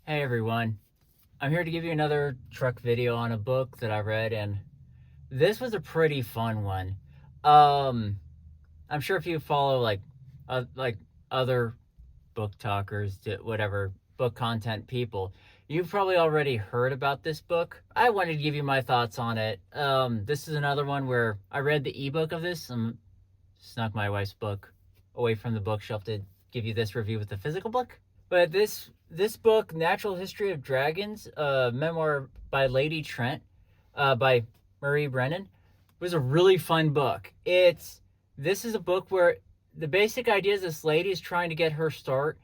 Hey everyone, I'm here to give you another truck video on a book that I read, and this was a pretty fun one. Um, I'm sure if you follow like other book talkers, whatever book content people, you've probably already heard about this book. I wanted to give you my thoughts on it. This is another one where I read the ebook of this. Snuck my wife's book away from the bookshelf to give you this review with the physical book. But this book, Natural History of Dragons, a memoir by Lady Trent, by Marie Brennan, was a really fun book. This is a book where the basic idea is this lady is trying to get her start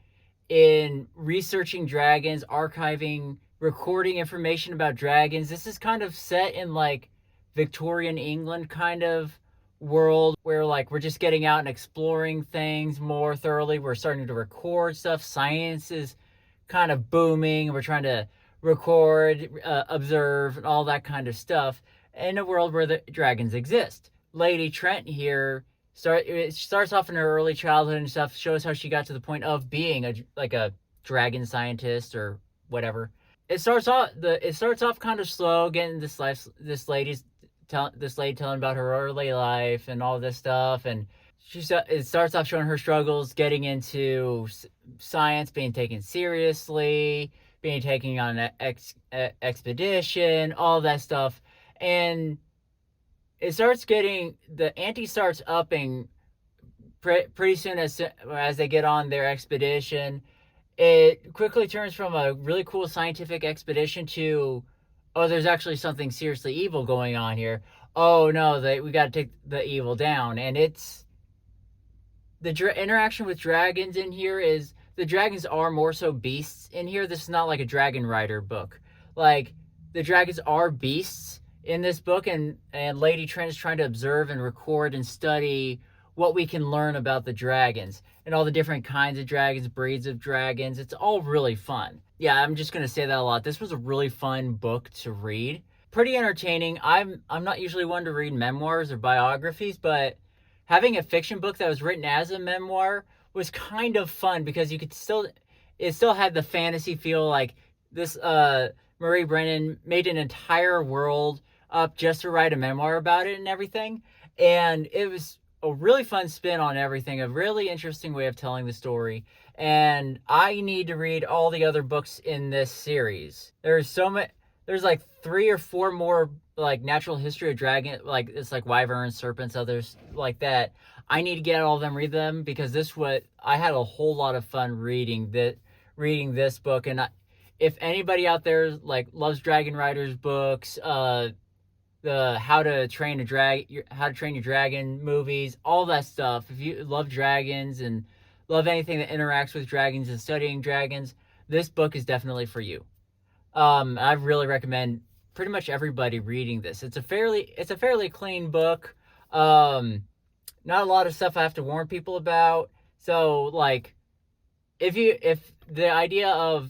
in researching dragons, archiving, recording information about dragons. This is kind of set in like Victorian England kind of world where like we're just getting out and exploring things more thoroughly. We're starting to record stuff. Science is kind of booming. We're trying to record, observe, and all that kind of stuff in a world where the dragons exist. Lady Trent here it starts off in her early childhood and stuff. Shows how she got to the point of being a dragon scientist or whatever. It starts off kind of slow, getting this lady telling about her early life and all this stuff, and it starts off showing her struggles getting into science, being taken seriously, being taken on an expedition, all that stuff, and the ante starts upping pretty soon as they get on their expedition. It quickly turns from a really cool scientific expedition to, oh, there's actually something seriously evil going on here. Oh no, we got to take the evil down. And it's the interaction with dragons in here is the dragons are more so beasts in here. This is not like a dragon rider book. Like the dragons are beasts in this book, and Lady Trent is trying to observe and record and study what we can learn about the dragons and all the different kinds of dragons, breeds of dragons. It's all really fun. Yeah, I'm just going to say that a lot. This was a really fun book to read. Pretty entertaining. I'm not usually one to read memoirs or biographies, but having a fiction book that was written as a memoir was kind of fun because it still had the fantasy feel. Like this Marie Brennan made an entire world up just to write a memoir about it and everything. And it was a really fun spin on everything, a really interesting way of telling the story. And I need to read all the other books in this series. There's like 3 or 4 more like natural history of dragon, like it's like wyverns, serpents, others like that. I need to get all of them, read them, because I had a whole lot of fun reading this book. And if anybody out there like loves Dragon Riders books, the How to Train Your Dragon movies, all that stuff. If you love dragons and love anything that interacts with dragons and studying dragons, this book is definitely for you. I really recommend pretty much everybody reading this. It's a fairly clean book. Not a lot of stuff I have to warn people about. So like, if the idea of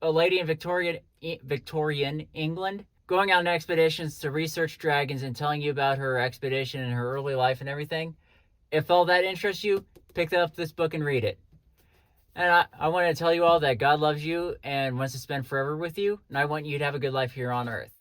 a lady in Victorian England going on expeditions to research dragons and telling you about her expedition and her early life and everything, if all that interests you, pick up this book and read it. And I want to tell you all that God loves you and wants to spend forever with you, and I want you to have a good life here on earth.